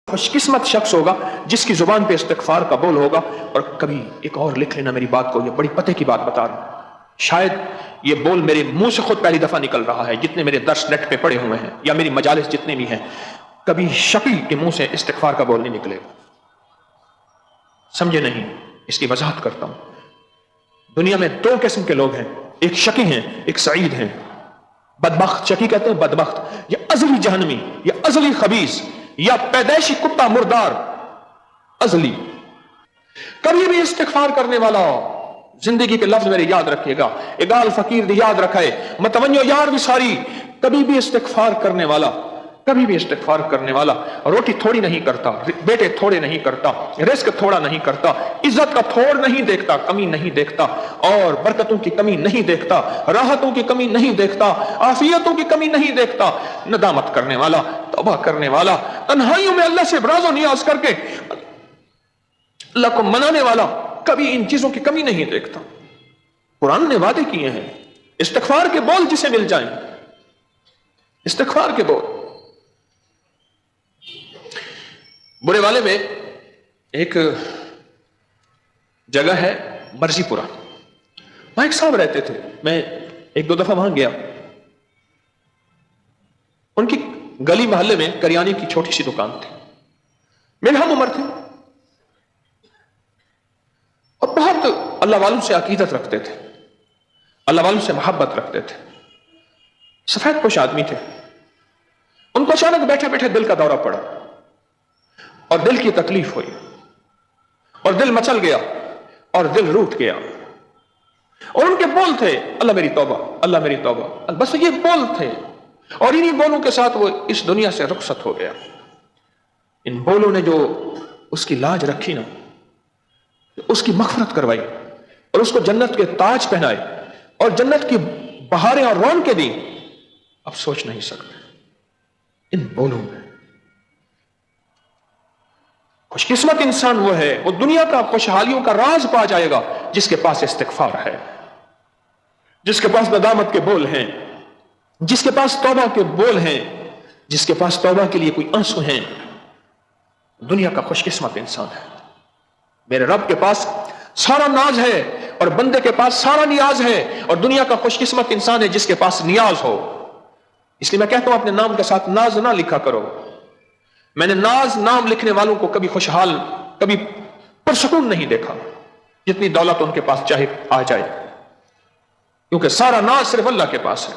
खुशकिस्मत शख्स होगा जिसकी जुबान पे इस्तिगफार का बोल होगा। और कभी एक और लिख लेना मेरी बात को, ये बड़ी पते की बात बता रहा हूं, शायद ये बोल मेरे मुंह से खुद पहली दफा निकल रहा है, जितने मेरे दर्स नेट पे पड़े हुए हैं या मेरी मजालिस जितने भी हैं, कभी शकी के मुंह से इस्तिगफार का बोल नहीं निकलेगा। समझे नहीं, इसकी वजाहत करता हूं। दुनिया में दो किस्म के लोग हैं, एक शकी हैं, एक सईद हैं। बदबख्त, शकी कहते हैं बदबख्त, या अजली जहन्नमी, या अजली खबीस, या पैदाइशी कुत्ता मुर्दार अजली। कभी भी इस्तिगफार करने वाला, जिंदगी के लफ्ज मेरे याद रखिएगा, इगाल फकीर दी याद रखे, मतवन्यो यार विसारी, कभी भी इस्तिगफार करने वाला, कभी भी इस्तिगफार करने वाला रोटी थोड़ी नहीं करता, बेटे थोड़े नहीं करता, रिस्क थोड़ा नहीं करता, इज्जत का थोड़ नहीं देखता, कमी नहीं देखता, और बरकतों की कमी नहीं देखता, राहतों की कमी नहीं देखता, आफियतों की कमी नहीं देखता। नदामत करने वाला, तौबा करने वाला, तन्हाइयों में अल्लाह से राज़ो नियाज करके अल्लाह को मनाने वाला, कभी इन चीजों की कमी नहीं देखता। कुरान ने वादे किए हैं इस्तिगफार के बोल जिसे मिल जाएं, इस्तिगफार के बोल। बुरे वाले में एक जगह है बरजीपुरा, वहां एक साहब रहते थे, मैं एक दो दफा वहां गया। उनकी गली मोहल्ले में करियाने की छोटी सी दुकान थी, मेरे हम उम्र थे और बहुत अल्लाह वालों से अकीदत रखते थे, अल्लाह वालों से मोहब्बत रखते थे, सफेद पोश आदमी थे। उनको अचानक बैठे बैठे दिल का दौरा पड़ा और दिल की तकलीफ हुई और दिल मचल गया और दिल रूठ गया। और उनके बोल थे, अल्लाह मेरी तौबा, अल्लाह मेरी तौबा, बस ये बोल थे। और इन्हीं बोलों के साथ वो इस दुनिया से रुखसत हो गया। इन बोलों ने जो उसकी लाज रखी ना, उसकी मग़फ़िरत करवाई और उसको जन्नत के ताज पहनाए और जन्नत की बहारें और रौनकें दी, अब सोच नहीं सकते। इन बोलों में खुशकिस्मत इंसान वो है, वो दुनिया का खुशहालियों का राज पा जाएगा जिसके पास इस्तिगफार है, जिसके पास नदामत के बोल हैं, जिसके पास तौबा के बोल हैं, जिसके पास तौबा के लिए कोई आंसू हैं। दुनिया का खुशकिस्मत इंसान है। मेरे रब के पास सारा नाज है और बंदे के पास सारा नियाज है, और दुनिया का खुशकिस्मत इंसान है जिसके पास नियाज हो। इसलिए मैं कहता हूं अपने नाम के साथ नाज ना लिखा करो। मैंने नाज नाम लिखने वालों को कभी खुशहाल, कभी पुरसकून नहीं देखा, जितनी दौलत उनके पास चाहे आ जाए, क्योंकि सारा नाज सिर्फ अल्लाह के पास है,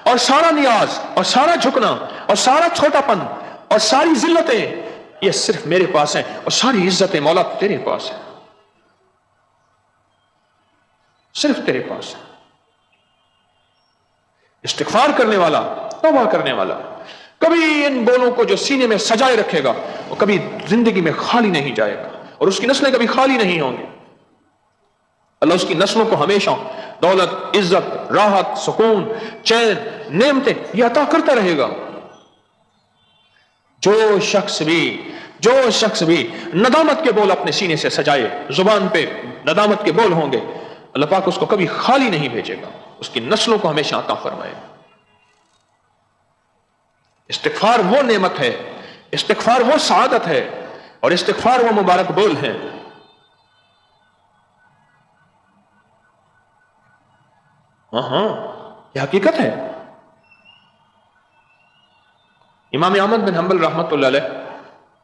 और सारा नियाज और सारा झुकना और सारा छोटापन और सारी जिल्लतें ये सिर्फ मेरे पास हैं, और सारी इज्जतें मौला तेरे पास है, सिर्फ तेरे पास है। इस्तिगफार करने वाला, तौबा करने वाला, कभी इन बोलों को जो सीने में सजाए रखेगा वो कभी जिंदगी में खाली नहीं जाएगा, और उसकी नस्लें कभी खाली नहीं होंगी। अल्लाह उसकी नस्लों को हमेशा दौलत, इज्जत, राहत, सुकून, चैन, नेमतें ये अता करता रहेगा। जो शख्स भी नदामत के बोल अपने सीने से सजाए, जुबान पे नदामत के बोल होंगे, अल्लाह पाक उसको कभी खाली नहीं भेजेगा, उसकी नस्लों को हमेशा अता फरमाएगा। इस्तिगफार वो नेमत है, इस्तिगफार वो सआदत है, और इस्तिगफार वो मुबारक बोल है। हाँ, यह हकीकत है। इमाम अहमद बिन हंबल रहमतुल्लाह अलैह,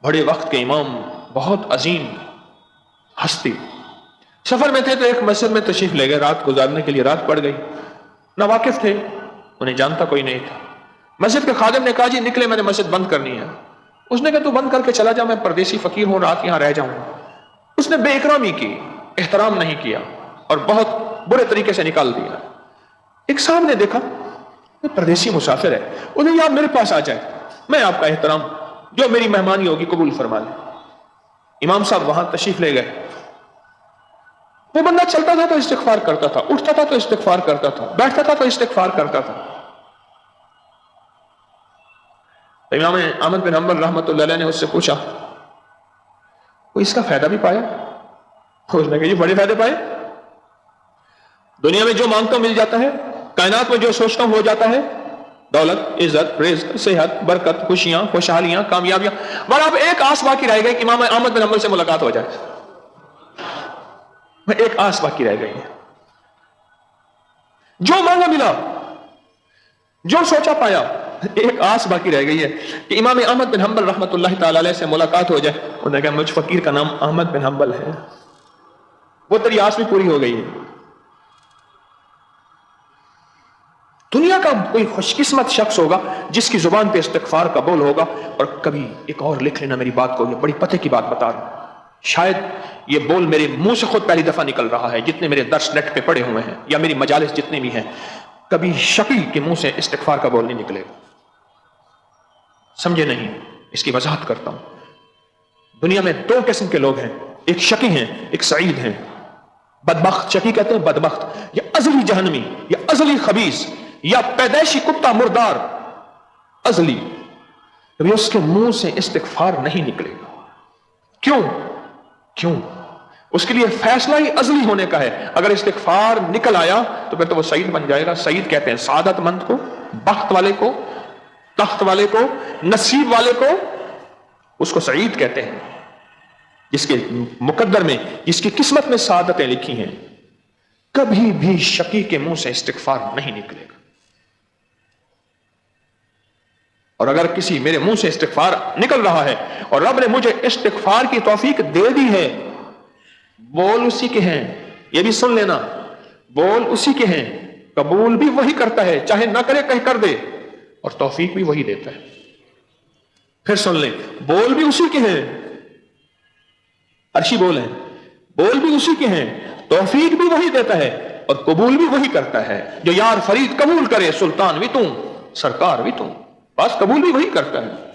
बड़े वक्त के इमाम, बहुत अजीम हस्ती, सफर में थे तो एक मस्जिद में तशरीफ ले गए, रात गुजारने के लिए। रात पड़ गई, ना वाकिफ थे, उन्हें जानता कोई नहीं था। मस्जिद के खादिम ने कहा जी निकले, मैंने मस्जिद बंद करनी है। उसने कहा तू बंद करके चला जा, मैं परदेसी फकीर हूं, रात यहां रह जाऊंगा। उसने बेइकरामी की, एहतराम नहीं किया और बहुत बुरे तरीके से निकाल दिया। एक साहब ने देखा परदेसी मुसाफिर है, उन्हें आप मेरे पास आ जाए, मैं आपका एहतराम, जो मेरी मेहमानी होगी कबूल फरमा ले। इमाम साहब वहां तशरीफ ले गए। वो बंदा चलता था तो इस्तिगफार करता था, उठता था तो इस्तिगफार करता था, बैठता था तो इस्तिगफार करता था। तो इमाम अहमद बिन हंबल रहमतुल्लाह अलैह ने उससे पूछा कोई इसका फायदा भी पाया? उसने कहा जी बड़े फायदे पाए। दुनिया में जो मांगता मिल जाता है, कायनात में जो सोचता हूं हो जाता है, दौलत, इज्जत, रिज़्क, सेहत, बरकत, खुशियां, खुशहालियां, कामयाबियां। और अब एक आस बाकी रह गई कि इमाम अहमद बिन हंबल से मुलाकात हो जाए। एक आस बाकी रह गई है। जो मांगा मिला, जो सोचा पाया। एक आस बाकी रह गई है कि इमाम अहमद बिन हंबल रहमतुल्लाह ताला अलैह से मुलाकात हो जाए। उन्होंने कहा मुझ फकीर का नाम अहमद बिन हंबल है। वो तेरी आस भी पूरी हो गई है। दुनिया का कोई खुशकिस्मत शख्स होगा जिसकी जुबान पे इस्तिग़फ़ार का बोल होगा। और कभी एक और लिख लेना मेरी बात को, ये बड़ी पते की बात बता रहा हूं। शायद ये बोल मेरे मुंह से खुद पहली दफा निकल रहा है, जितने मेरे दर्स नेट पे पड़े हुए हैं या मेरी मजालिस जितने भी हैं, कभी शकी के मुंह से इस्तिग़फ़ार का बोल नहीं निकलेगा। समझे नहीं, इसकी वजाहत करता हूं। दुनिया में दो किस्म के लोग हैं, एक शकी हैं, एक सईद हैं। बदबख्त, शकी कहते हैं बदबख्त, या अज़ली जहन्नमी, या अज़ली खबीस, या पैदाइशी कुत्ता मुर्दार अज़ली। कभी उसके मुंह से इस्तिग़फ़ार नहीं निकलेगा। क्यों? उसके लिए फैसला ही अज़ली होने का है। अगर इस्तिग़फ़ार निकल आया तो फिर तो वो सईद बन जाएगा। सईद कहते हैं सादतमंद को, बख्त वाले को, तख्त वाले को, नसीब वाले को, उसको सईद कहते हैं। जिसके मुकद्दर में, जिसकी किस्मत में सादतें लिखी हैं। कभी भी शकी के मुंह से इस्तिग़फ़ार नहीं निकलेगा। और अगर किसी मेरे मुंह से इस्तिग़फ़ार निकल रहा है और रब ने मुझे इस्तिग़फ़ार की तौफीक दे दी है, बोल उसी के हैं, ये भी सुन लेना, बोल उसी के हैं, कबूल भी वही करता है, चाहे ना करे कहीं कर दे, और तौफीक भी वही देता है। फिर सुन ले, बोल भी उसी के हैं, अर्शी बोल है, बोल भी उसी के हैं, तौफीक भी वही देता है और कबूल भी वही करता है। जो यार फरीद कबूल करे, सुल्तान भी तू, सरकार भी तू, बस कबूल भी वही करता है।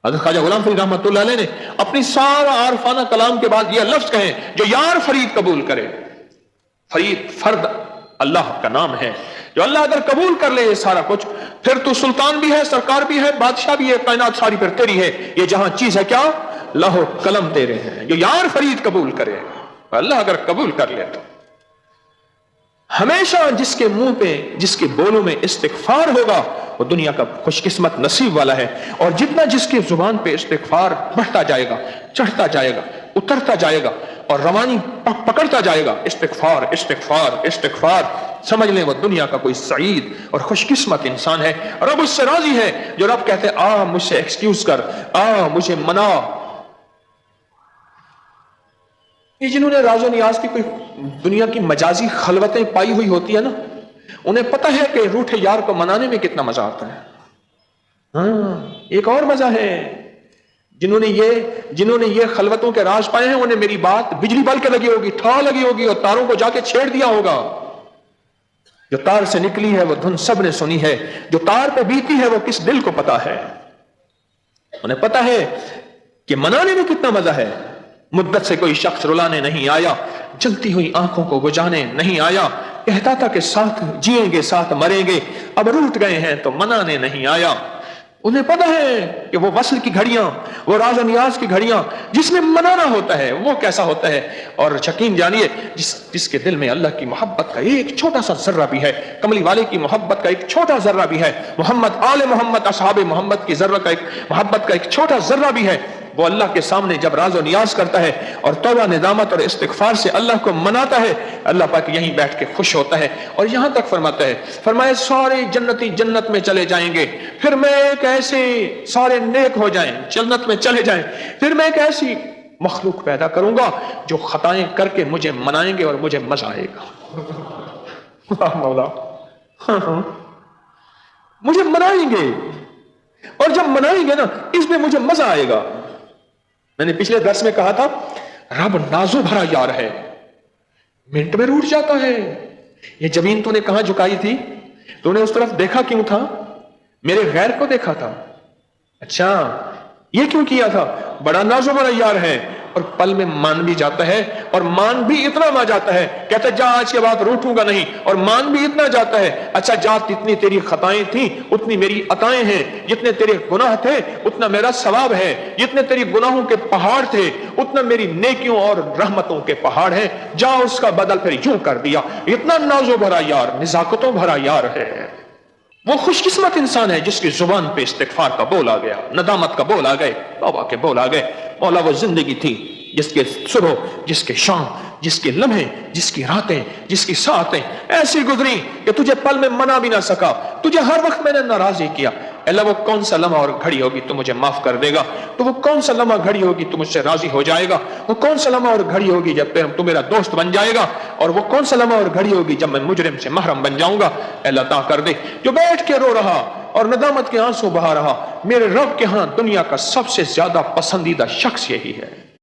हज़रत ख्वाजा गुलाम फरीद रहमतुल्लाह अलैह ने अपनी सारा आरफाना कलाम के बाद यह लफ्ज कहे, जो यार फरीद कबूल करे। फरीद फर्द अल्लाह का नाम है। जो अल्लाह अगर कबूल कर ले ये सारा कुछ, फिर तो सुल्तान भी है, सरकार भी है, बादशाह भी है, कायनात सारी फिर तेरी है। ये जहां चीज है क्या, लहो कलम तेरे हैं। जो यार फरीद कबूल करे, अल्लाह अगर कबूल कर ले तो हमेशा जिसके मुंह पे, जिसके बोलों में इस्तिग़फ़ार होगा, वो दुनिया का खुशकिस्मत नसीब वाला है। और जितना जिसके जुबान पे इस्तिग़फ़ार बढ़ता जाएगा, चढ़ता जाएगा, उतरता जाएगा और रवानी पकड़ता जाएगा, इस्तिग़फ़ार इस्तिग़फ़ार इस्तिग़फ़ार, समझ लें वो दुनिया का कोई सईद और खुशकिस्मत इंसान है। रब उससे राजी है जो रब कहते आ मुझसे एक्सक्यूज कर, आ मुझे मना। ये जिन्होंने राज़ो नियाज की कोई दुनिया की मजाजी खलवतें पाई हुई होती है ना, उन्हें पता है कि रूठे यार को मनाने में कितना मजा आता है। हाँ, एक और मजा है, जिन्होंने ये खलवतों के राज पाए हैं, उन्हें मेरी बात बिजली बल के लगी होगी, ठा लगी होगी और तारों को जाके छेड़ दिया होगा। जो तार से निकली है वो धुन सब ने सुनी है, जो तार पे बीती है वो किस दिल को पता है। उन्हें पता है कि मनाने में कितना मजा है। मुद्दत से कोई शख्स रुलाने नहीं आया, जलती हुई आंखों को बुझाने नहीं आया, कहता था कि साथ जिएंगे साथ मरेंगे, अब रूठ गए हैं तो मनाने नहीं आया। उन्हें पता है कि वो वस्ल की घड़ियां, वो राज नियाज की घड़ियां जिसमें मनाना होता है वो कैसा होता है। और यकीन जानिए, जिसके दिल में अल्लाह की मोहब्बत का एक छोटा सा जर्रा भी है, कमली वाले की मोहब्बत का एक छोटा जर्रा भी है, मोहम्मद आले मोहम्मद असहाब मोहम्मद की जर्रा का एक मोहब्बत का एक छोटा जर्रा भी है, वो अल्लाह के सामने जब राज नियाज करता है और तौबा निदामत और इस्तिग़फ़ार से अल्लाह को मनाता है, अल्लाह पाक यहीं बैठ के खुश होता है। और यहां तक फरमाता है, फरमाए सारे जन्नती जन्नत में चले जाएंगे, फिर मैं एक ऐसे, सारे नेक हो जाएं, जन्नत में चले जाएं, फिर मैं एक ऐसी मखलूक पैदा करूंगा जो खताएं करके मुझे मनाएंगे और मुझे मजा आएगा। वाह मौला, मुझे मनाएंगे और जब मनाएंगे ना, इसमें मुझे मजा आएगा। मैंने पिछले दर्स में कहा था, रब नाजो भरा यार है, मिनट में रूठ जाता है। ये जमीन तूने कहां झुकाई थी, तूने उस तरफ देखा क्यों था, मेरे गैर को देखा था, अच्छा ये क्यों किया था, बड़ा नाजो भरा यार है। और पल में मान भी जाता है, और मान भी इतना मान जाता है, कहता है जा आज के बाद रूठूंगा नहीं, और मान भी इतना जाता है, अच्छा जा जितनी तेरी खताएं थी उतनी मेरी अताएं हैं, जितने तेरे गुनाह थे उतना मेरा सवाब है, जितने तेरी गुनाहों के पहाड़ थे उतना मेरी नेकियों और रहमतों के पहाड़ है, जा उसका बदल फिर यूं कर दिया। इतना नाजो भरा यार, निजाकतों भरा यार है। وہ خوش قسمت انسان ہے جس کی زبان پہ استغفار کا بول آ گیا، ندامت کا بول آ گئے، توبہ کے بول آ گئے۔ مولا وہ زندگی تھی جس کے صبح، جس کے شام، جس کے لمحے، جس کی راتیں، جس کی ساعتیں ایسی گزری کہ تجھے پل میں منا بھی نہ سکا، تجھے ہر وقت میں نے ناراضی کیا۔ اللہ وہ کون سا لمحہ اور گھڑی ہوگی تو مجھے معاف کر دے گا، تو وہ کون سا لمحہ گھڑی ہوگی تو مجھ سے راضی ہو جائے گا، وہ کون سا لمحہ اور گھڑی ہوگی جب تو میرا دوست بن جائے گا، اور وہ کون سا لمحہ اور گھڑی ہوگی جب میں مجرم سے محرم بن جاؤں گا۔ اللہ عطا کر دے جو بیٹھ کے رو رہا اور ندامت کے آنسو بہا رہا، میرے رب کے ہاں دنیا کا سب سے زیادہ پسندیدہ شخص یہی ہے۔